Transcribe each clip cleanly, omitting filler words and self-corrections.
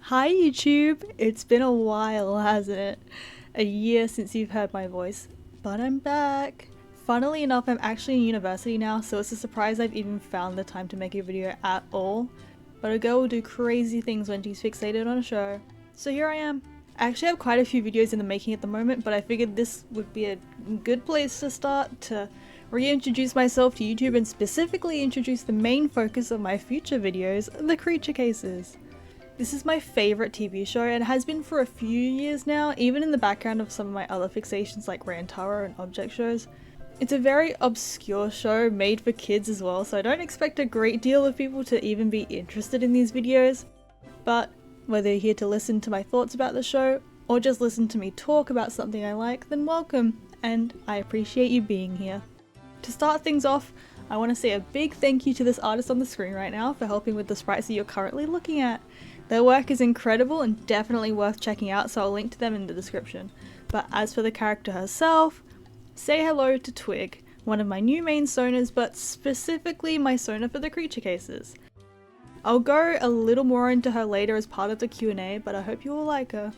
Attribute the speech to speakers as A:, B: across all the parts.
A: Hi YouTube! It's been a while, hasn't it? A year since you've heard my voice, but I'm back! Funnily enough, I'm actually in university now, so it's a surprise I've even found the time to make a video at all. But a girl will do crazy things when she's fixated on a show. So here I am. I actually have quite a few videos in the making at the moment, but I figured this would be a good place to start to reintroduce myself to YouTube and specifically introduce the main focus of my future videos, the creature cases. This is my favourite TV show and has been for a few years now, even in the background of some of my other fixations like Rantaro and object shows. It's a very obscure show made for kids as well, so I don't expect a great deal of people to even be interested in these videos. But whether you're here to listen to my thoughts about the show, or just listen to me talk about something I like, then welcome, and I appreciate you being here. To start things off, I want to say a big thank you to this artist on the screen right now for helping with the sprites that you're currently looking at. Their work is incredible and definitely worth checking out, so I'll link to them in the description. But as for the character herself, say hello to Twig, one of my new main soners, but specifically my soner for the creature cases. I'll go a little more into her later as part of the Q&A, but I hope you all like her.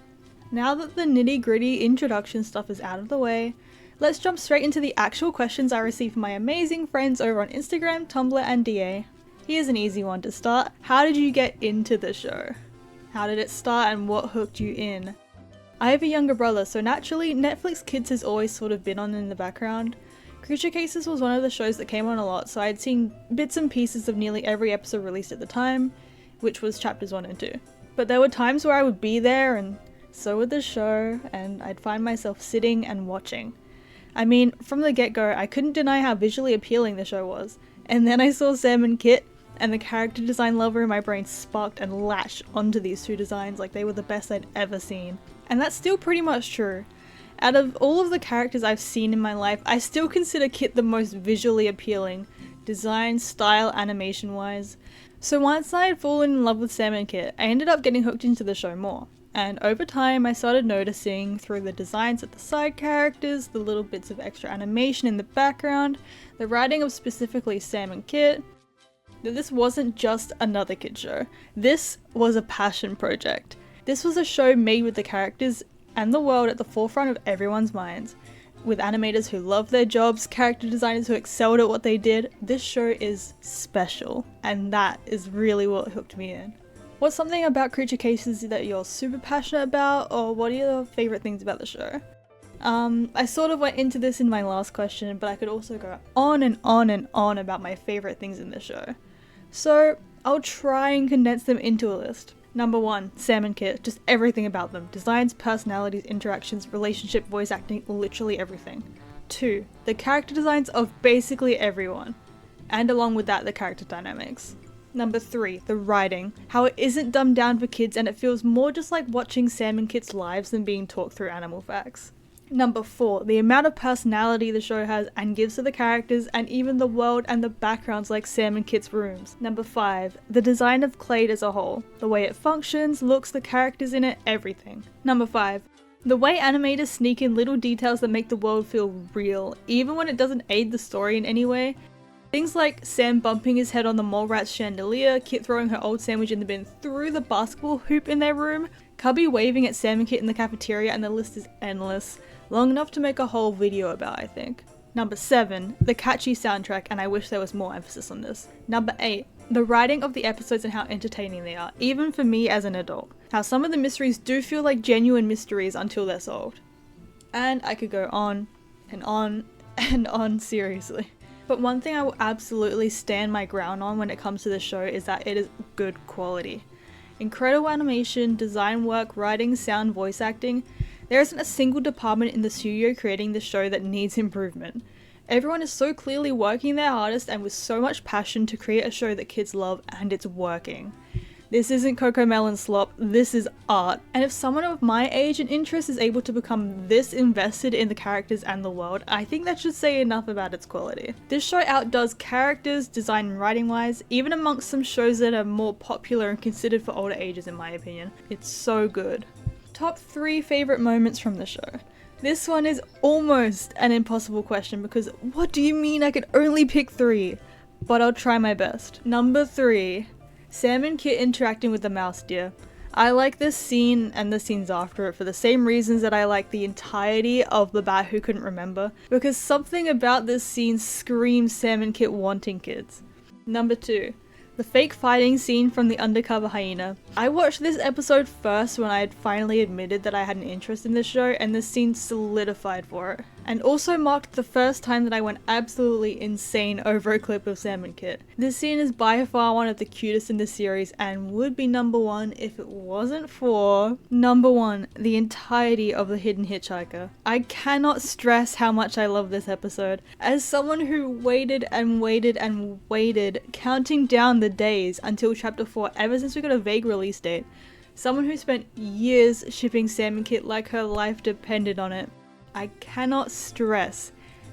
A: Now that the nitty-gritty introduction stuff is out of the way, let's jump straight into the actual questions I received from my amazing friends over on Instagram, Tumblr, and DA. Here's an easy one to start. How did you get into the show? How did it start and what hooked you in? I have a younger brother, so naturally Netflix Kids has always sort of been on in the background. Creature Cases was one of the shows that came on a lot, so I had seen bits and pieces of nearly every episode released at the time, which was chapters 1 and 2. But there were times where I would be there and so would the show, and I'd find myself sitting and watching. I mean, from the get-go, I couldn't deny how visually appealing the show was. And then I saw Sam and Kit, and the character design lover in my brain sparked and latched onto these two designs like they were the best I'd ever seen. And that's still pretty much true. Out of all of the characters I've seen in my life, I still consider Kit the most visually appealing, design, style, animation wise. So once I had fallen in love with Sam and Kit, I ended up getting hooked into the show more. And over time I started noticing through the designs of the side characters, the little bits of extra animation in the background, the writing of specifically Sam and Kit, that this wasn't just another kid show. This was a passion project. This was a show made with the characters and the world at the forefront of everyone's minds. With animators who loved their jobs, character designers who excelled at what they did, this show is special. And that is really what hooked me in. What's something about Creature Cases that you're super passionate about, or what are your favourite things about the show? I sort of went into this in my last question, but I could also go on and on and on about my favourite things in the show. So I'll try and condense them into a list. Number 1, Sam and Kit, just everything about them. Designs, personalities, interactions, relationship, voice acting, literally everything. 2, the character designs of basically everyone. And along with that, the character dynamics. Number 3, the writing. How it isn't dumbed down for kids and it feels more just like watching Sam and Kit's lives than being talked through animal facts. Number 4, the amount of personality the show has and gives to the characters and even the world and the backgrounds like Sam and Kit's rooms. Number 5, the design of Clade as a whole. The way it functions, looks, the characters in it, everything. Number 5, the way animators sneak in little details that make the world feel real, even when it doesn't aid the story in any way. Things like Sam bumping his head on the mole rat's chandelier, Kit throwing her old sandwich in the bin through the basketball hoop in their room, Cubby waving at Sam and Kit in the cafeteria, and the list is endless. Long enough to make a whole video about, I think. Number 7, the catchy soundtrack, and I wish there was more emphasis on this. Number 8, the writing of the episodes and how entertaining they are, even for me as an adult. How some of the mysteries do feel like genuine mysteries until they're solved. And I could go on and on and on, seriously. But one thing I will absolutely stand my ground on when it comes to this show is that it is good quality. Incredible animation, design work, writing, sound, voice acting. There isn't a single department in the studio creating this show that needs improvement. Everyone is so clearly working their hardest and with so much passion to create a show that kids love, and it's working. This isn't Cocomelon slop, this is art. And if someone of my age and interest is able to become this invested in the characters and the world, I think that should say enough about its quality. This show outdoes characters, design and writing wise, even amongst some shows that are more popular and considered for older ages in my opinion. It's so good. Top 3 favourite moments from the show. This one is almost an impossible question because what do you mean I could only pick 3? But I'll try my best. Number 3. Sam and Kit interacting with the mouse deer. I like this scene and the scenes after it for the same reasons that I like the entirety of The Bat Who Couldn't Remember, because something about this scene screams Salmon Kit wanting kids. Number 2. The fake fighting scene from the undercover hyena. I watched this episode first when I had finally admitted that I had an interest in this show, and this scene solidified for it. And also marked the first time that I went absolutely insane over a clip of Salmon Kit. This scene is by far one of the cutest in the series and would be number 1 if it wasn't for number 1, the entirety of The Hidden Hitchhiker. I cannot stress how much I love this episode. As someone who waited and waited and waited, counting down the days until chapter 4 ever since we got a vague release date, someone who spent years shipping Salmon Kit like her life depended on it, I cannot stress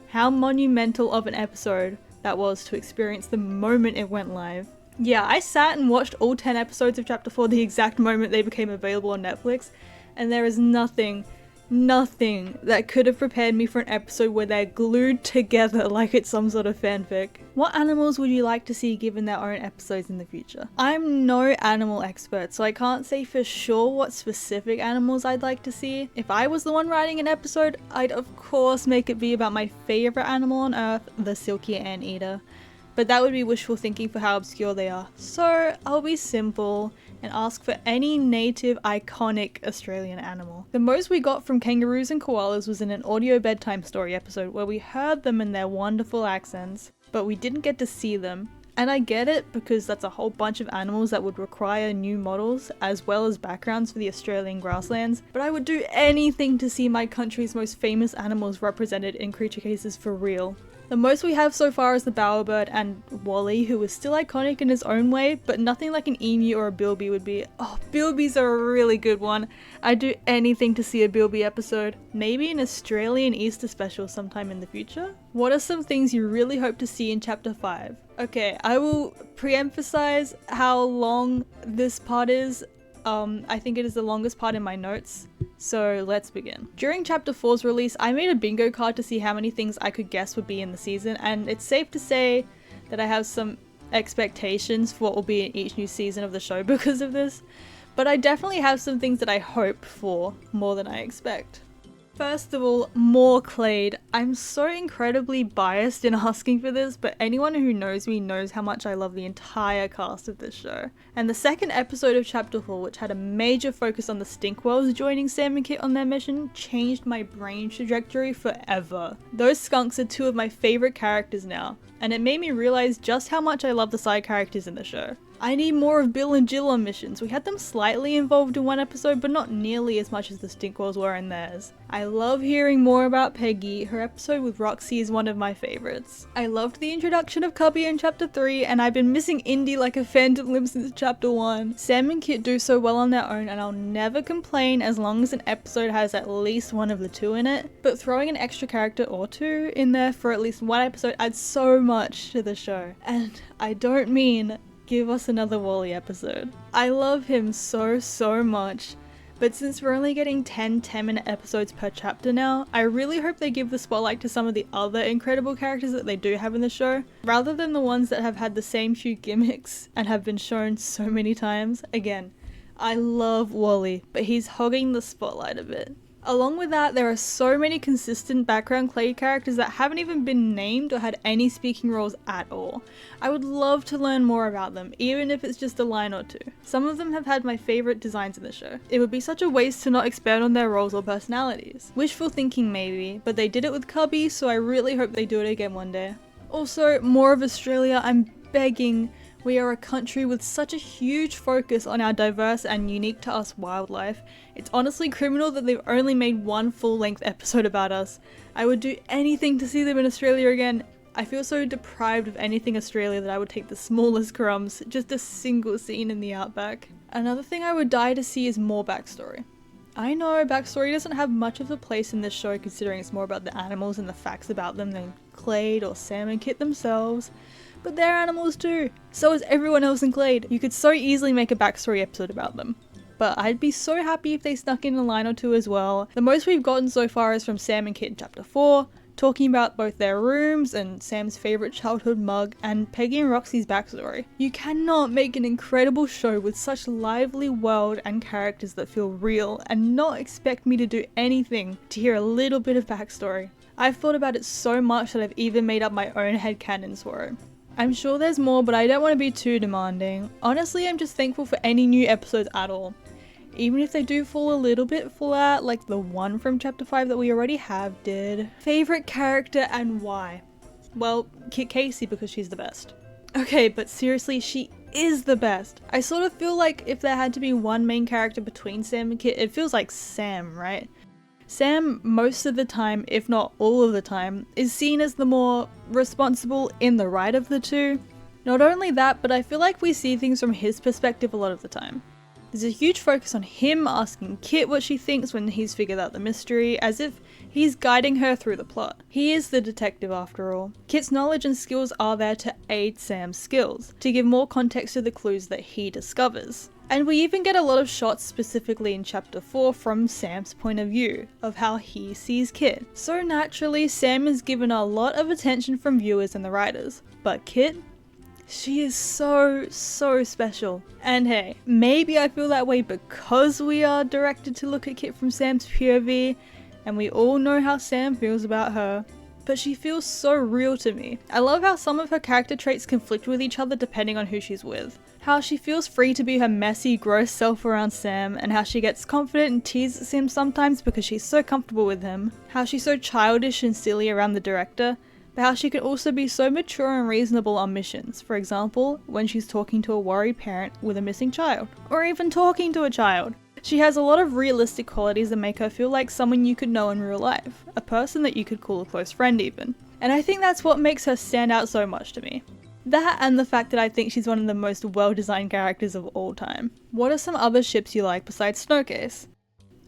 A: how monumental of an episode that was to experience the moment it went live. Yeah, I sat and watched all 10 episodes of chapter 4 the exact moment they became available on Netflix, and there is nothing that could have prepared me for an episode where they're glued together like it's some sort of fanfic. What animals would you like to see given their own episodes in the future? I'm no animal expert, so I can't say for sure what specific animals I'd like to see. If I was the one writing an episode, I'd of course make it be about my favorite animal on earth, the silky anteater. But that would be wishful thinking for how obscure they are. So I'll be simple and ask for any native iconic Australian animal. The most we got from kangaroos and koalas was in an audio bedtime story episode where we heard them in their wonderful accents, but we didn't get to see them. And I get it because that's a whole bunch of animals that would require new models as well as backgrounds for the Australian grasslands, but I would do anything to see my country's most famous animals represented in creature cases for real. The most we have so far is the bowerbird and Wally, who is still iconic in his own way, but nothing like an emu or a bilby would be. Oh, bilbies are a really good one. I'd do anything to see a bilby episode. Maybe an Australian Easter special sometime in the future? What are some things you really hope to see in chapter 5? Okay, I will pre-emphasize how long this part is. I think it is the longest part in my notes. So let's begin. During chapter 4's release, I made a bingo card to see how many things I could guess would be in the season, and it's safe to say that I have some expectations for what will be in each new season of the show because of this, but I definitely have some things that I hope for more than I expect. First of all, more Clade. I'm so incredibly biased in asking for this, but anyone who knows me knows how much I love the entire cast of this show. And the second episode of chapter 4, which had a major focus on the Stinkwells joining Salmon Kit on their mission, changed my brain trajectory forever. Those skunks are 2 of my favorite characters now, and it made me realize just how much I love the side characters in the show. I need more of Bill and Jill on missions. We had them slightly involved in one episode, but not nearly as much as the Stinkwells were in theirs. I love hearing more about Peggy. Her episode with Roxy is one of my favorites. I loved the introduction of Cubby in chapter 3, and I've been missing Indy like a phantom limb since chapter 1. Sam and Kit do so well on their own, and I'll never complain as long as an episode has at least one of the 2 in it, but throwing an extra character or 2 in there for at least one episode adds so much to the show. And I don't mean give us another Wally episode. I love him so much, but since we're only getting 10-minute episodes per chapter now, I really hope they give the spotlight to some of the other incredible characters that they do have in the show, rather than the ones that have had the same few gimmicks and have been shown so many times. Again, I love Wally, but he's hogging the spotlight a bit. Along with that, there are so many consistent background Clade characters that haven't even been named or had any speaking roles at all. I would love to learn more about them, even if it's just a line or 2. Some of them have had my favourite designs in the show. It would be such a waste to not expand on their roles or personalities. Wishful thinking maybe, but they did it with Cubby, so I really hope they do it again one day. Also, more of Australia. I'm begging. We are a country with such a huge focus on our diverse and unique to us wildlife. It's honestly criminal that they've only made one full-length episode about us. I would do anything to see them in Australia again. I feel so deprived of anything Australia that I would take the smallest crumbs, just a single scene in the outback. Another thing I would die to see is more backstory. I know backstory doesn't have much of a place in this show considering it's more about the animals and the facts about them than Clade or Sam and Kit themselves. But they're animals too. So is everyone else in Clade. You could so easily make a backstory episode about them. But I'd be so happy if they snuck in a line or 2 as well. The most we've gotten so far is from Sam and Kit in chapter 4, talking about both their rooms and Sam's favourite childhood mug and Peggy and Roxy's backstory. You cannot make an incredible show with such lively world and characters that feel real and not expect me to do anything to hear a little bit of backstory. I've thought about it so much that I've even made up my own headcanons for it. I'm sure there's more, but I don't want to be too demanding. Honestly, I'm just thankful for any new episodes at all. Even if they do fall a little bit flat, like the one from chapter 5 that we already have did. Favorite character and why? Well, Kit Casey, because she's the best. Okay, but seriously, she is the best. I sort of feel like if there had to be one main character between Sam and Kit, it feels like Sam, right? Sam, most of the time, if not all of the time, is seen as the more responsible in the right of the two. Not only that, but I feel like we see things from his perspective a lot of the time. There's a huge focus on him asking Kit what she thinks when he's figured out the mystery, as if he's guiding her through the plot. He is the detective after all. Kit's knowledge and skills are there to aid Sam's skills, to give more context to the clues that he discovers. And we even get a lot of shots specifically in chapter 4 from Sam's point of view, of how he sees Kit. So naturally, Sam is given a lot of attention from viewers and the writers. But Kit? She is so special. And hey, maybe I feel that way because we are directed to look at Kit from Sam's POV, and we all know how Sam feels about her. But she feels so real to me. I love how some of her character traits conflict with each other depending on who she's with. How she feels free to be her messy, gross self around Sam, and how she gets confident and teases him sometimes because she's so comfortable with him. How she's so childish and silly around the director, but how she can also be so mature and reasonable on missions. For example, when she's talking to a worried parent with a missing child, or even talking to a child. She has a lot of realistic qualities that make her feel like someone you could know in real life, a person that you could call a close friend even. And I think that's what makes her stand out so much to me. That and the fact that I think she's one of the most well-designed characters of all time. What are some other ships you like besides Snowcase?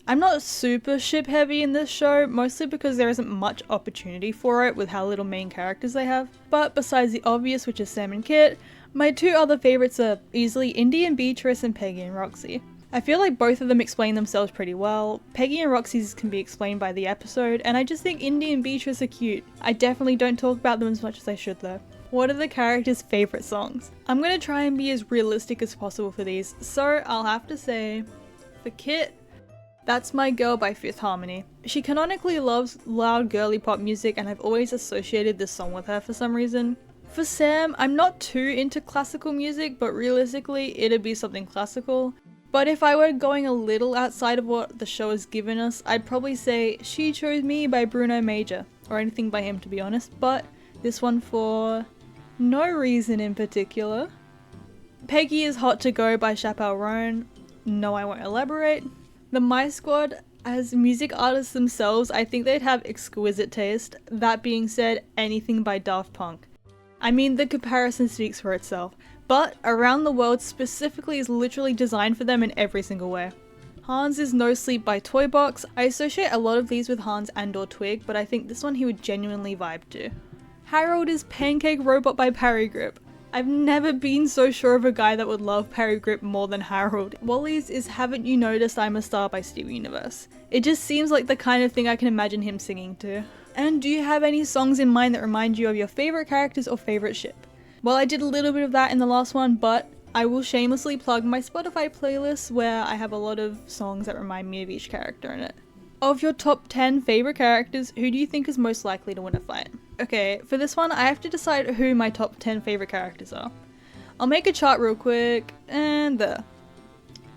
A: I'm not super ship heavy in this show, mostly because there isn't much opportunity for it with how little main characters they have. But besides the obvious, which is Sam and Kit, my two other favourites are easily Indy and Beatrice and Peggy and Roxy. I feel like both of them explain themselves pretty well. Peggy and Roxy's can be explained by the episode, and I just think Indy and Beatrice are cute. I definitely don't talk about them as much as I should though. What are the characters' favourite songs? I'm gonna try and be as realistic as possible for these, so I'll have to say, for Kit, That's My Girl by Fifth Harmony. She canonically loves loud girly pop music and I've always associated this song with her for some reason. For Sam, I'm not too into classical music, but realistically it'd be something classical. But if I were going a little outside of what the show has given us, I'd probably say She Chose Me by Bruno Major, or anything by him to be honest, but this one for no reason in particular. Peggy is Hot to Go by Chappelle Roan. No, I won't elaborate. The My Squad, as music artists themselves, I think they'd have exquisite taste. That being said, anything by Daft Punk. I mean, the comparison speaks for itself, but Around the World specifically is literally designed for them in every single way. Hans is No Sleep by Toybox. I associate a lot of these with Hans and or Twig, but I think this one he would genuinely vibe to. Harold is Pancake Robot by Parry Grip. I've never been so sure of a guy that would love Parry Grip more than Harold. Wally's is Haven't You Noticed I'm a Star by Steven Universe. It just seems like the kind of thing I can imagine him singing to. And do you have any songs in mind that remind you of your favourite characters or favourite ship? Well, I did a little bit of that in the last one, but I will shamelessly plug my Spotify playlist where I have a lot of songs that remind me of each character in it. Of your top 10 favourite characters, who do you think is most likely to win a fight? Okay, for this one I have to decide who my top 10 favourite characters are. I'll make a chart real quick, and there.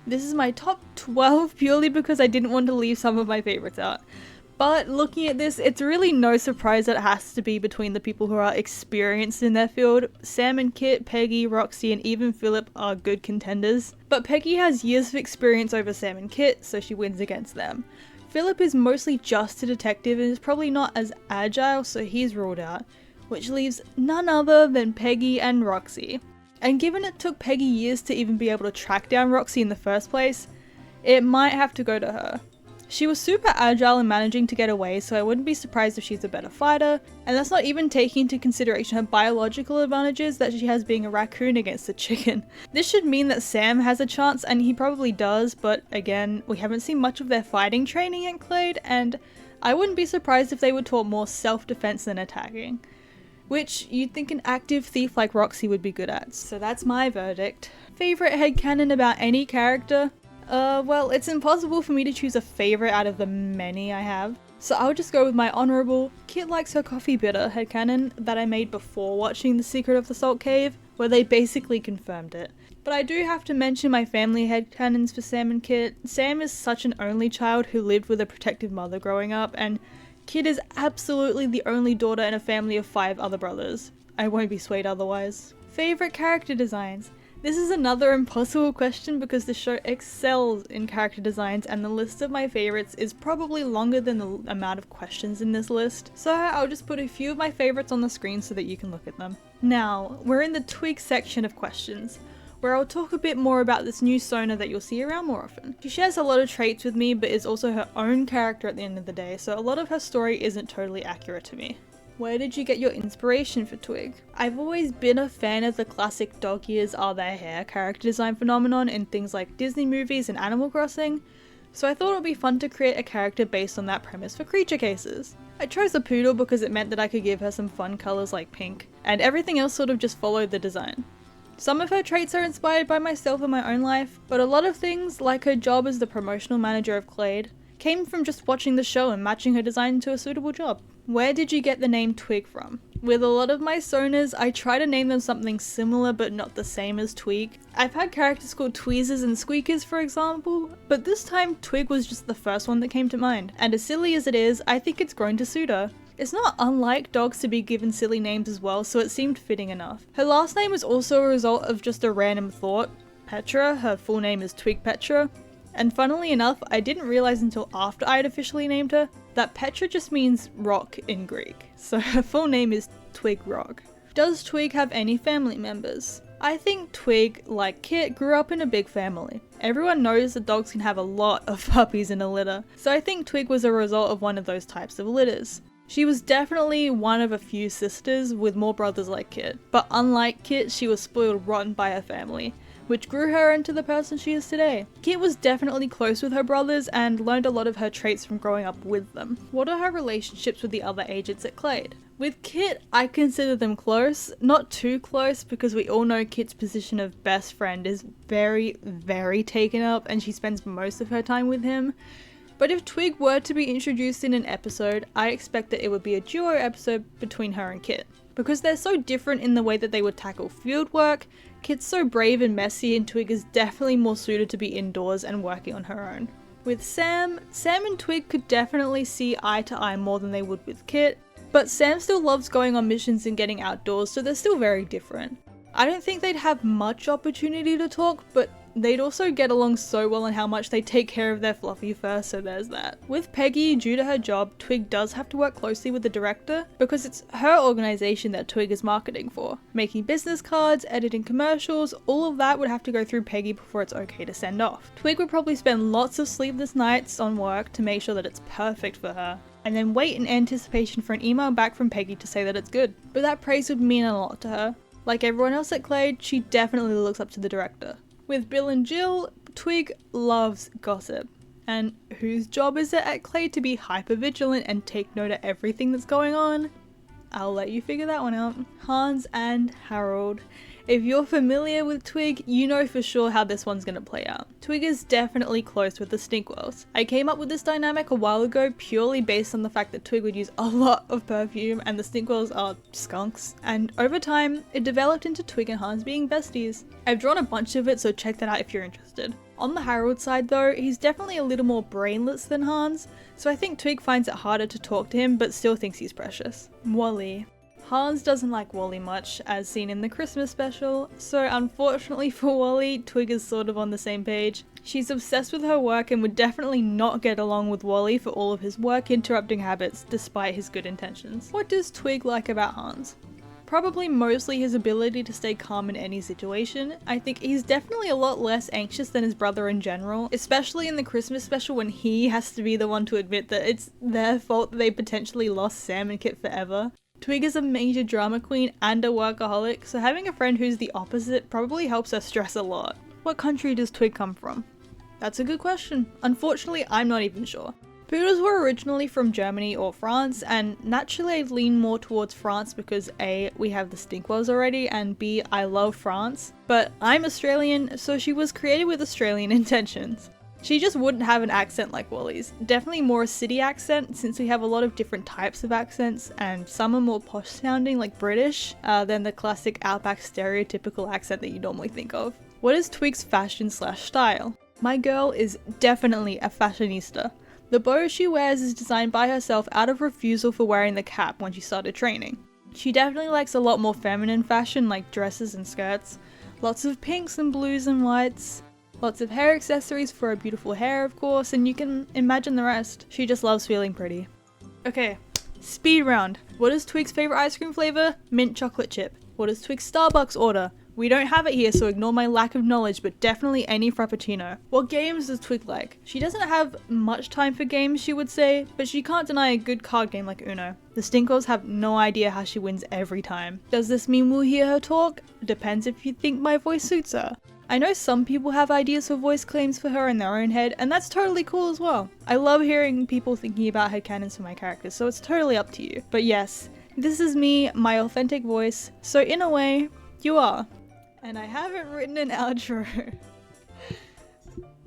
A: This is my top 12 purely because I didn't want to leave some of my favourites out. But looking at this, it's really no surprise that it has to be between the people who are experienced in their field. Sam and Kit, Peggy, Roxy, and even Philip are good contenders. But Peggy has years of experience over Sam and Kit, so she wins against them. Philip is mostly just a detective and is probably not as agile, so he's ruled out, which leaves none other than Peggy and Roxy. And given it took Peggy years to even be able to track down Roxy in the first place, it might have to go to her. She was super agile in managing to get away, so I wouldn't be surprised if she's a better fighter, and that's not even taking into consideration her biological advantages that she has being a raccoon against a chicken. This should mean that Sam has a chance, and he probably does, but again, we haven't seen much of their fighting training at Clade, and I wouldn't be surprised if they were taught more self-defense than attacking, which you'd think an active thief like Roxy would be good at. So that's my verdict. Favorite headcanon about any character? Well, it's impossible for me to choose a favorite out of the many I have, so I'll just go with my honorable Kit likes her coffee bitter headcanon that I made before watching The Secret of the Salt Cave, where they basically confirmed it. But I do have to mention my family headcanons for Sam and Kit. Sam is such an only child who lived with a protective mother growing up, and Kit is absolutely the only daughter in a family of 5 other brothers. I won't be swayed otherwise. Favorite character designs? This is another impossible question because the show excels in character designs, and the list of my favorites is probably longer than the amount of questions in this list, so I'll just put a few of my favorites on the screen so that you can look at them. Now, we're in the Twig section of questions, where I'll talk a bit more about this new Sona that you'll see around more often. She shares a lot of traits with me, but is also her own character at the end of the day, so a lot of her story isn't totally accurate to me. Where did you get your inspiration for Twig? I've always been a fan of the classic dog ears are their hair character design phenomenon in things like Disney movies and Animal Crossing, so I thought it would be fun to create a character based on that premise for creature cases. I chose a poodle because it meant that I could give her some fun colours like pink, and everything else sort of just followed the design. Some of her traits are inspired by myself in my own life, but a lot of things, like her job as the promotional manager of Clade, came from just watching the show and matching her design to a suitable job. Where did you get the name Twig from? With a lot of my Sonas, I try to name them something similar but not the same as Tweek. I've had characters called Tweezers and Squeakers, for example, but this time Twig was just the first one that came to mind, and as silly as it is, I think it's grown to suit her. It's not unlike dogs to be given silly names as well, so it seemed fitting enough. Her last name is also a result of just a random thought. Petra, her full name is Twig Petra, and funnily enough, I didn't realize until after I had officially named her that Petra just means rock in Greek, so her full name is Twig Rock. Does Twig have any family members? I think Twig, like Kit, grew up in a big family. Everyone knows that dogs can have a lot of puppies in a litter, so I think Twig was a result of one of those types of litters. She was definitely one of a few sisters with more brothers like Kit, but unlike Kit, she was spoiled rotten by her family, which grew her into the person she is today. Kit was definitely close with her brothers and learned a lot of her traits from growing up with them. What are her relationships with the other agents at Clade? With Kit, I consider them close, not too close because we all know Kit's position of best friend is very, very taken up and she spends most of her time with him. But if Twig were to be introduced in an episode, I expect that it would be a duo episode between her and Kit. Because they're so different in the way that they would tackle field work, Kit's so brave and messy and Twig is definitely more suited to be indoors and working on her own. With Sam and Twig could definitely see eye to eye more than they would with Kit, but Sam still loves going on missions and getting outdoors, so they're still very different. I don't think they'd have much opportunity to talk, but they'd also get along so well in how much they take care of their fluffy fur, so there's that. With Peggy, due to her job, Twig does have to work closely with the director because it's her organization that Twig is marketing for. Making business cards, editing commercials, all of that would have to go through Peggy before it's okay to send off. Twig would probably spend lots of sleepless nights on work to make sure that it's perfect for her, and then wait in anticipation for an email back from Peggy to say that it's good. But that praise would mean a lot to her. Like everyone else at Clade, she definitely looks up to the director. With Bill and Jill, Twig loves gossip. And whose job is it at Clade to be hyper vigilant and take note of everything that's going on? I'll let you figure that one out. Hans and Harold. If you're familiar with Twig, you know for sure how this one's gonna play out. Twig is definitely close with the Stinkwells. I came up with this dynamic a while ago purely based on the fact that Twig would use a lot of perfume and the Stinkwells are skunks, and over time it developed into Twig and Hans being besties. I've drawn a bunch of it, so check that out if you're interested. On the Harold side though, he's definitely a little more brainless than Hans, so I think Twig finds it harder to talk to him but still thinks he's precious. Wally. Hans doesn't like Wally much, as seen in the Christmas special, so unfortunately for Wally, Twig is sort of on the same page. She's obsessed with her work and would definitely not get along with Wally for all of his work interrupting habits, despite his good intentions. What does Twig like about Hans? probably mostly his ability to stay calm in any situation. I think he's definitely a lot less anxious than his brother in general, especially in the Christmas special when he has to be the one to admit that it's their fault that they potentially lost Sam and Kit forever. Twig is a major drama queen and a workaholic, so having a friend who's the opposite probably helps her stress a lot. What country does Twig come from? That's a good question. Unfortunately, I'm not even sure. Poodles were originally from Germany or France, and naturally I lean more towards France because A, we have the Stinkwells already, and B, I love France. But I'm Australian, so she was created with Australian intentions. She just wouldn't have an accent like Wally's. Definitely more a city accent, since we have a lot of different types of accents, and some are more posh sounding like British than the classic outback stereotypical accent that you normally think of. What is Twig's fashion/style? My girl is definitely a fashionista. The bow she wears is designed by herself out of refusal for wearing the cap when she started training. She definitely likes a lot more feminine fashion like dresses and skirts, lots of pinks and blues and whites, lots of hair accessories for her beautiful hair of course, and you can imagine the rest. She just loves feeling pretty. Okay, speed round. What is Twig's favorite ice cream flavor? Mint chocolate chip. What is Twig's Starbucks order? We don't have it here, so ignore my lack of knowledge, but definitely any frappuccino. What games does Twig like? She doesn't have much time for games, she would say, but she can't deny a good card game like Uno. The Stinkles have no idea how she wins every time. Does this mean we'll hear her talk? Depends if you think my voice suits her. I know some people have ideas for voice claims for her in their own head, and that's totally cool as well. I love hearing people thinking about headcanons for my characters, so it's totally up to you. But yes, this is me, my authentic voice, so in a way, you are. And I haven't written an outro.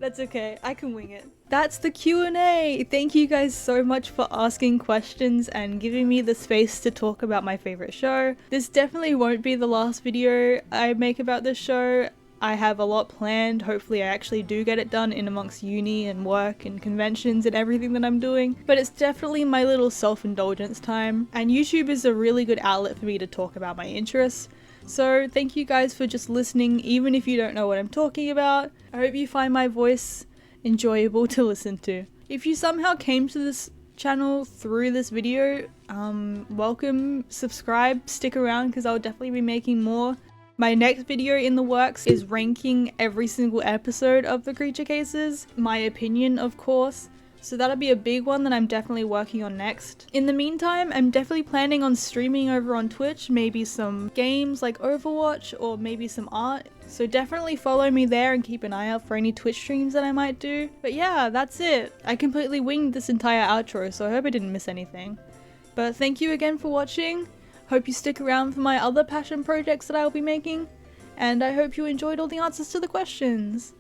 A: That's okay, I can wing it. That's the Q&A! Thank you guys so much for asking questions and giving me the space to talk about my favorite show. This definitely won't be the last video I make about this show. I have a lot planned. Hopefully I actually do get it done in amongst uni and work and conventions and everything that I'm doing. But it's definitely my little self-indulgence time. And YouTube is a really good outlet for me to talk about my interests. So thank you guys for just listening, even if you don't know what I'm talking about. I hope you find my voice enjoyable to listen to. If you somehow came to this channel through this video, welcome, subscribe, stick around because I'll definitely be making more. My next video in the works is ranking every single episode of the Creature Cases, my opinion of course. So that'll be a big one that I'm definitely working on next. In the meantime, I'm definitely planning on streaming over on Twitch, maybe some games like Overwatch or maybe some art. So definitely follow me there and keep an eye out for any Twitch streams that I might do. But yeah, that's it. I completely winged this entire outro, so I hope I didn't miss anything. But thank you again for watching. Hope you stick around for my other passion projects that I'll be making. And I hope you enjoyed all the answers to the questions.